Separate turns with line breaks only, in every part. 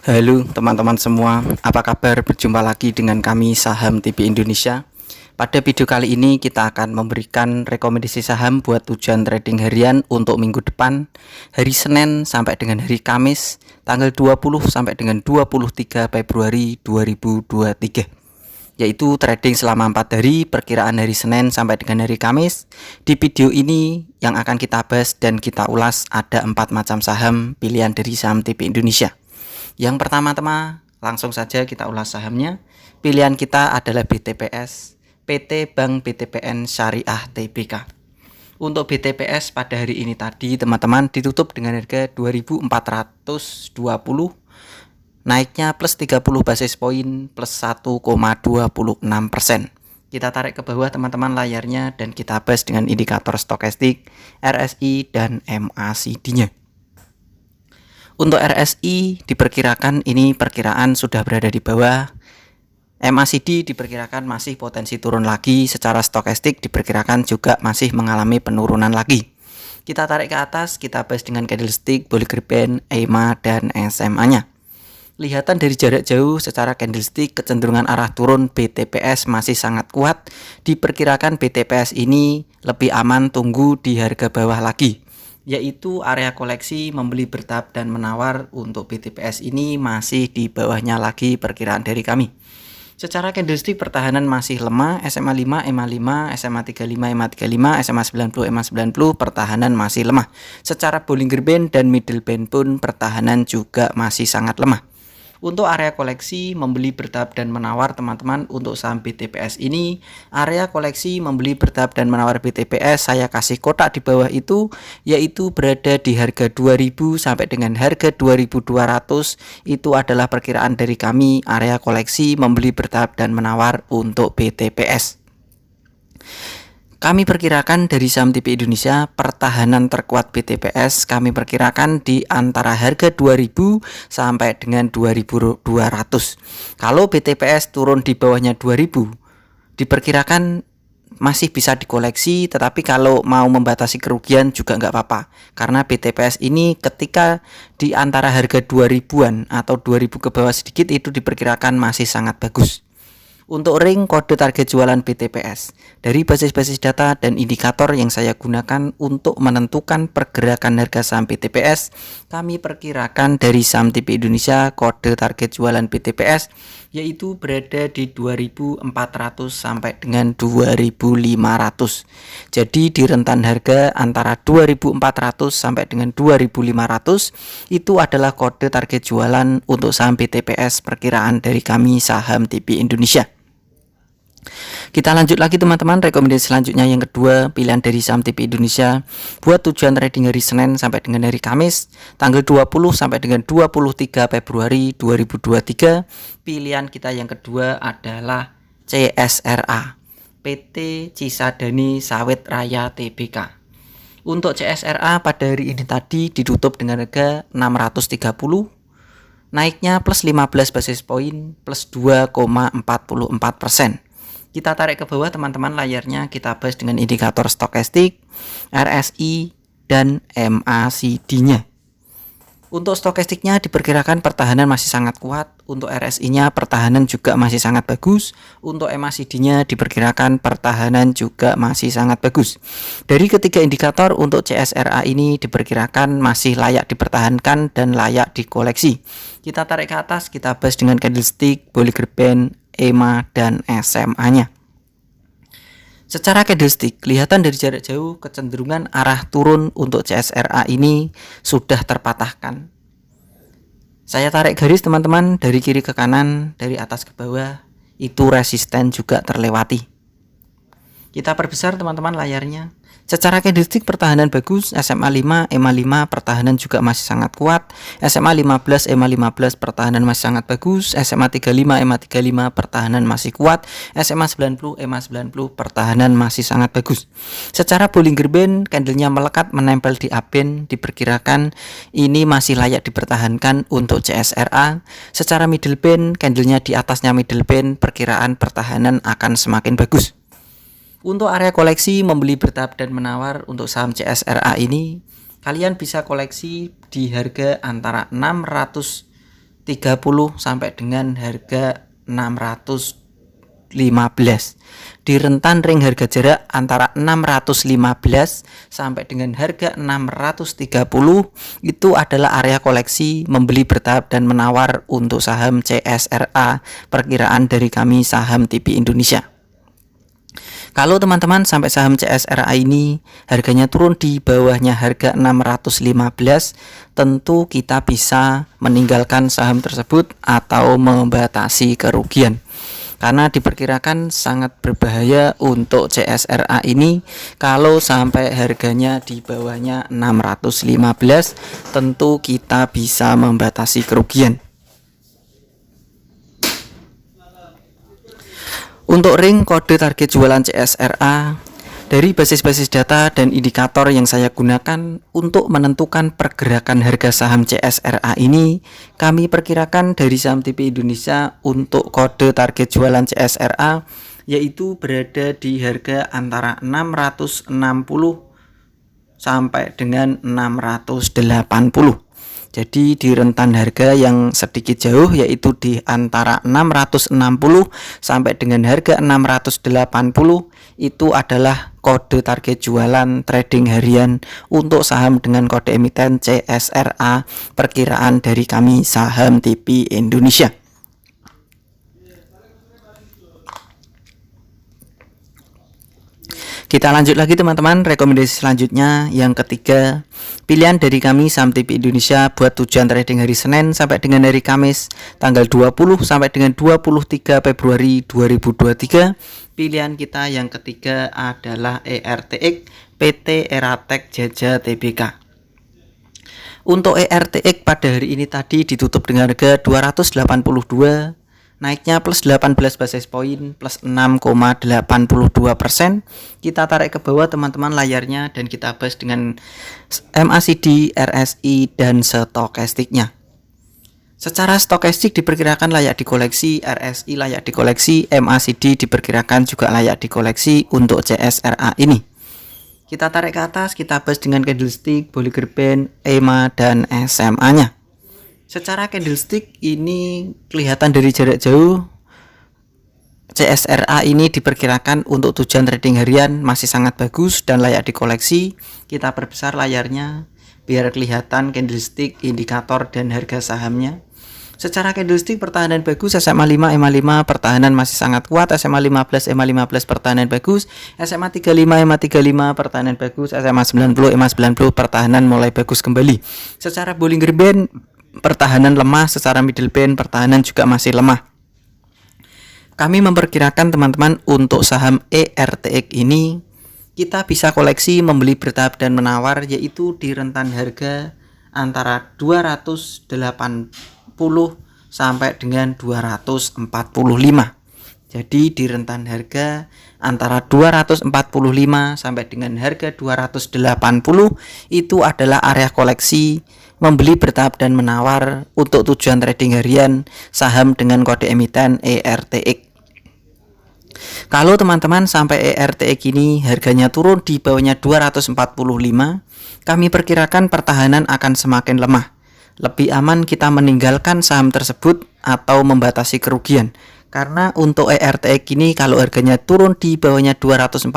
Halo teman-teman semua, apa kabar? Berjumpa lagi dengan kami Saham TP Indonesia. Pada video kali ini kita akan memberikan rekomendasi saham buat tujuan trading harian untuk minggu depan, hari Senin sampai dengan hari Kamis, tanggal 20 sampai dengan 23 Februari 2023. Yaitu trading selama 4 hari, perkiraan hari Senin sampai dengan hari Kamis. Di video ini yang akan kita bahas dan kita ulas ada 4 macam saham pilihan dari saham TP Indonesia. Yang pertama-tama langsung saja kita ulas sahamnya. Pilihan kita adalah BTPS, PT Bank BTPN Syariah Tbk. Untuk BTPS pada hari ini tadi teman-teman ditutup dengan harga 2.420, naiknya plus 30 basis poin plus 1,26%. Kita tarik ke bawah teman-teman layarnya dan kita bahas dengan indikator stokastik, RSI dan MACD-nya. Untuk RSI diperkirakan ini perkiraan sudah berada di bawah. MACD diperkirakan masih potensi turun lagi. Secara stokastik diperkirakan juga masih mengalami penurunan lagi. Kita tarik ke atas, kita bahas dengan candlestick, Bollinger Band, EMA dan SMA-nya. Lihatan dari jarak jauh secara candlestick kecenderungan arah turun BTPS masih sangat kuat. Diperkirakan BTPS ini lebih aman tunggu di harga bawah lagi, yaitu area koleksi membeli bertahap dan menawar. Untuk BTPS ini masih di bawahnya lagi perkiraan dari kami. Secara candlestick pertahanan masih lemah, SMA 5, EMA 5, SMA 35, EMA 35, SMA 90, EMA 90 pertahanan masih lemah. Secara Bollinger Band dan Middle Band pun pertahanan juga masih sangat lemah. Untuk area koleksi membeli bertahap dan menawar teman-teman, untuk saham BTPS ini area koleksi membeli bertahap dan menawar BTPS saya kasih kotak di bawah itu, yaitu berada di harga 2000 sampai dengan harga 2200. Itu adalah perkiraan dari kami area koleksi membeli bertahap dan menawar untuk BTPS. Kami perkirakan dari saham TP Indonesia pertahanan terkuat BTPS kami perkirakan di antara harga 2000 sampai dengan 2200. Kalau BTPS turun di bawahnya 2000 diperkirakan masih bisa dikoleksi, tetapi kalau mau membatasi kerugian juga nggak apa-apa, karena BTPS ini ketika di antara harga 2000-an atau 2000 ke bawah sedikit itu diperkirakan masih sangat bagus. Untuk ring kode target jualan BTPS dari basis-basis data dan indikator yang saya gunakan untuk menentukan pergerakan harga saham BTPS, kami perkirakan dari saham TP Indonesia kode target jualan BTPS yaitu berada di 2400 sampai dengan 2500. Jadi di rentan harga antara 2400 sampai dengan 2500 itu adalah kode target jualan untuk saham BTPS perkiraan dari kami saham TP Indonesia. Kita lanjut lagi teman-teman, rekomendasi selanjutnya yang kedua pilihan dari saham TP Indonesia buat tujuan trading hari Senin sampai dengan hari Kamis tanggal 20 sampai dengan 23 Februari 2023. Pilihan kita yang kedua adalah CSRA, PT Cisadane Sawit Raya Tbk. Untuk CSRA pada hari ini tadi ditutup dengan harga 630, naiknya plus 15 basis poin plus 2,44%. Kita tarik ke bawah teman-teman layarnya, kita bahas dengan indikator stokastik, RSI dan MACD-nya. Untuk stokastiknya diperkirakan pertahanan masih sangat kuat, untuk RSI-nya pertahanan juga masih sangat bagus, untuk MACD-nya diperkirakan pertahanan juga masih sangat bagus. Dari ketiga indikator untuk CSRA ini diperkirakan masih layak dipertahankan dan layak dikoleksi. Kita tarik ke atas, kita bahas dengan candlestick, Bollinger Band, EMA dan SMA-nya. Secara candlestick kelihatan dari jarak jauh kecenderungan arah turun untuk CSRA ini sudah terpatahkan. Saya tarik garis teman-teman dari kiri ke kanan, dari atas ke bawah, itu resisten juga terlewati. Kita perbesar teman-teman layarnya. Secara candlestick pertahanan bagus, SMA 5, EMA 5 pertahanan juga masih sangat kuat, SMA 15, EMA 15 pertahanan masih sangat bagus, SMA 35, EMA 35 pertahanan masih kuat, SMA 90, EMA 90 pertahanan masih sangat bagus. Secara Bollinger Band candlenya melekat menempel di upband, diperkirakan ini masih layak dipertahankan untuk CSRA. Secara Middle Band candlenya di atasnya Middle Band, perkiraan pertahanan akan semakin bagus. Untuk area koleksi membeli bertahap dan menawar untuk saham CSRA ini kalian bisa koleksi di harga antara 600 sampai dengan harga 615. Di rentan ring harga jarak antara 615 sampai dengan harga 630 itu adalah area koleksi membeli bertahap dan menawar untuk saham CSRA perkiraan dari kami Saham TV Indonesia. Kalau teman-teman sampai saham CSRA ini harganya turun di bawahnya harga 615, tentu kita bisa meninggalkan saham tersebut atau membatasi kerugian. Karena diperkirakan sangat berbahaya untuk CSRA ini kalau sampai harganya di bawahnya 615, tentu kita bisa membatasi kerugian. Untuk ring kode target jualan CSRA, dari basis-basis data dan indikator yang saya gunakan untuk menentukan pergerakan harga saham CSRA ini, kami perkirakan dari Saham TV Indonesia untuk kode target jualan CSRA yaitu berada di harga antara 660 sampai dengan 680. Jadi di rentan harga yang sedikit jauh yaitu di antara 660 sampai dengan harga 680 itu adalah kode target jualan trading harian untuk saham dengan kode emiten CSRA perkiraan dari kami Saham TV Indonesia. Kita lanjut lagi teman-teman, rekomendasi selanjutnya yang ketiga, pilihan dari kami Saham TV Indonesia buat tujuan trading hari Senin sampai dengan hari Kamis tanggal 20 sampai dengan 23 Februari 2023. Pilihan kita yang ketiga adalah ERTX PT Eratek Jaja Tbk. Untuk ERTX pada hari ini tadi ditutup dengan harga 282, naiknya plus 18 basis point plus 6,82%. Kita tarik ke bawah teman-teman layarnya dan kita bahas dengan MACD, RSI dan stokastiknya. Secara stokastik diperkirakan layak dikoleksi, RSI layak dikoleksi, MACD diperkirakan juga layak dikoleksi untuk CSRA ini. Kita tarik ke atas, kita bahas dengan candlestick, Bollinger Band, EMA dan SMA-nya. Secara candlestick ini kelihatan dari jarak jauh CSRA ini diperkirakan untuk tujuan trading harian masih sangat bagus dan layak dikoleksi. Kita perbesar layarnya biar kelihatan candlestick, indikator dan harga sahamnya. Secara candlestick pertahanan bagus, SMA 5, EMA 5 pertahanan masih sangat kuat, SMA 15, EMA 15 pertahanan bagus, SMA 35, EMA 35 pertahanan bagus, SMA 90, EMA 90 pertahanan mulai bagus kembali. Secara Bollinger Band pertahanan lemah, secara middle band pertahanan juga masih lemah. Kami memperkirakan teman-teman untuk saham ERTX ini kita bisa koleksi membeli bertahap dan menawar yaitu di rentan harga antara 280 sampai dengan 245. Jadi di rentan harga antara 245 sampai dengan harga 280 itu adalah area koleksi membeli bertahap dan menawar untuk tujuan trading harian saham dengan kode emiten ERTX. Kalau teman-teman sampai ERTX ini harganya turun di bawahnya 245, kami perkirakan pertahanan akan semakin lemah. Lebih aman kita meninggalkan saham tersebut atau membatasi kerugian. Karena untuk ERTX ini kalau harganya turun di bawahnya 245,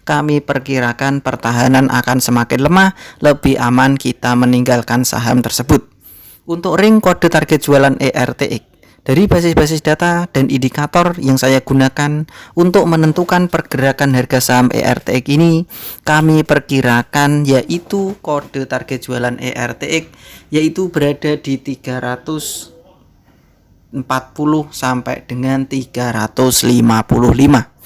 kami perkirakan pertahanan akan semakin lemah, lebih aman kita meninggalkan saham tersebut. Untuk ring kode target jualan ERTX, dari basis-basis data dan indikator yang saya gunakan untuk menentukan pergerakan harga saham ERTX ini, kami perkirakan yaitu kode target jualan ERTX yaitu berada di 340 sampai dengan 355.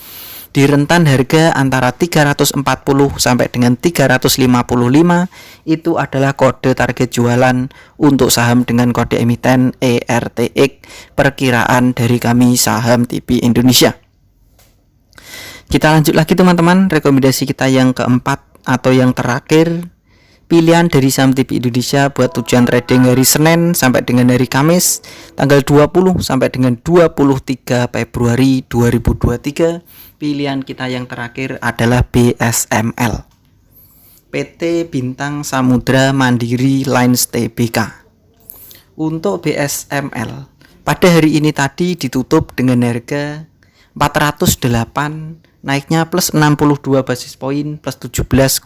Di rentan harga antara 340 sampai dengan 355 itu adalah kode target jualan untuk saham dengan kode emiten ERTX perkiraan dari kami Saham TV Indonesia. Kita lanjut lagi teman-teman, rekomendasi kita yang keempat atau yang terakhir, pilihan dari Saham TV Indonesia buat tujuan trading hari Senin sampai dengan hari Kamis tanggal 20 sampai dengan 23 Februari 2023. Pilihan kita yang terakhir adalah BSML, PT Bintang Samudra Mandiri Lines Tbk. Untuk BSML pada hari ini tadi ditutup dengan harga 408, naiknya plus 62 basis poin, plus 17,92%.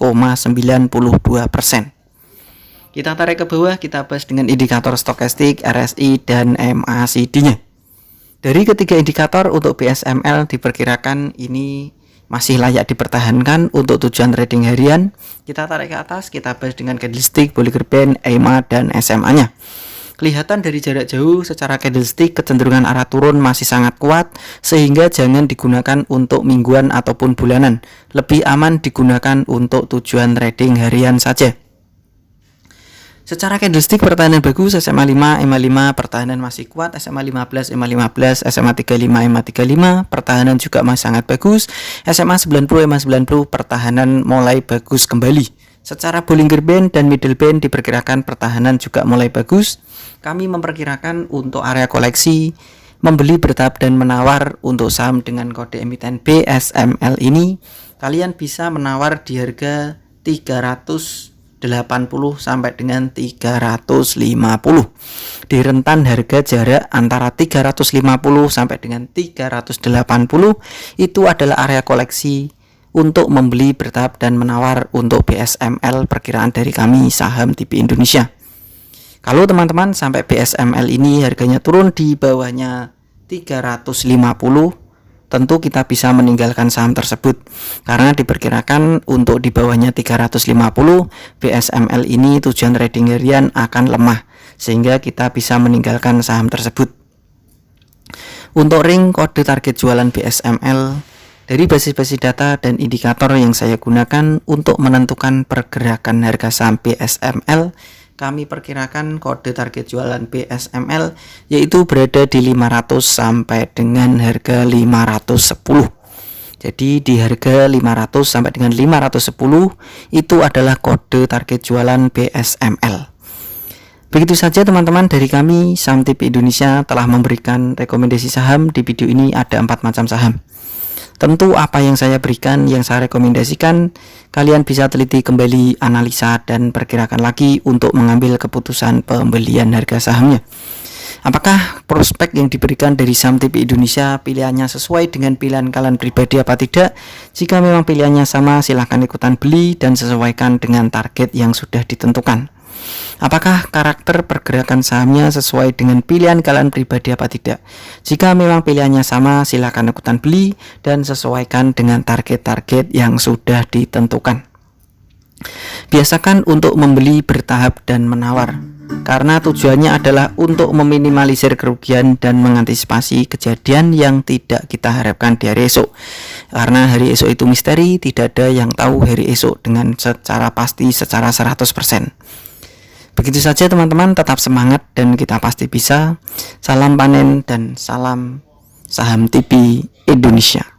Kita tarik ke bawah, kita bahas dengan indikator stokastik, RSI, dan MACD-nya. Dari ketiga indikator untuk BSML diperkirakan ini masih layak dipertahankan untuk tujuan trading harian. Kita tarik ke atas, kita bahas dengan candlestick, Bollinger Band, EMA, dan SMA-nya. Kelihatan dari jarak jauh secara candlestick kecenderungan arah turun masih sangat kuat, sehingga jangan digunakan untuk mingguan ataupun bulanan. Lebih aman digunakan untuk tujuan trading harian saja. Secara candlestick pertahanan bagus, SMA 5, EMA 5 pertahanan masih kuat, SMA 15, EMA 15, SMA 35, EMA 35 pertahanan juga masih sangat bagus, SMA 90, EMA 90 pertahanan mulai bagus kembali. Secara Bollinger Band dan Middle Band diperkirakan pertahanan juga mulai bagus. Kami memperkirakan untuk area koleksi membeli bertahap dan menawar untuk saham dengan kode emiten BSML ini. Kalian bisa menawar di harga 380 sampai dengan 350 di rentan harga jarak antara 350 sampai dengan 380 itu adalah area koleksi untuk membeli bertahap dan menawar untuk BSML perkiraan dari kami saham TV Indonesia. Kalau teman-teman sampai BSML ini harganya turun di bawahnya 350, tentu kita bisa meninggalkan saham tersebut karena diperkirakan untuk di bawahnya 350 BSML ini tujuan trading harian akan lemah, sehingga kita bisa meninggalkan saham tersebut. Untuk ring kode target jualan BSML dari basis-basis data dan indikator yang saya gunakan untuk menentukan pergerakan harga saham BSML, kami perkirakan kode target jualan BSML yaitu berada di 500 sampai dengan harga 510. Jadi di harga 500 sampai dengan 510 itu adalah kode target jualan BSML. Begitu saja teman-teman dari kami, Saham TV Indonesia telah memberikan rekomendasi saham. Di video ini ada 4 macam saham. Tentu apa yang saya berikan, yang saya rekomendasikan, kalian bisa teliti kembali, analisa, dan perkirakan lagi untuk mengambil keputusan pembelian harga sahamnya. Apakah prospek yang diberikan dari Saham TV Indonesia pilihannya sesuai dengan pilihan kalian pribadi apa tidak? Jika memang pilihannya sama, silahkan ikutan beli dan sesuaikan dengan target yang sudah ditentukan. Apakah karakter pergerakan sahamnya sesuai dengan pilihan kalian pribadi apa tidak? Jika memang pilihannya sama, silakan ikutan beli dan sesuaikan dengan target-target yang sudah ditentukan. Biasakan untuk membeli bertahap dan menawar, karena tujuannya adalah untuk meminimalisir kerugian dan mengantisipasi kejadian yang tidak kita harapkan di hari esok. Karena hari esok itu misteri, tidak ada yang tahu hari esok dengan secara pasti, secara 100%. Begitu saja teman-teman, tetap semangat dan kita pasti bisa. Salam panen dan salam Saham TV Indonesia.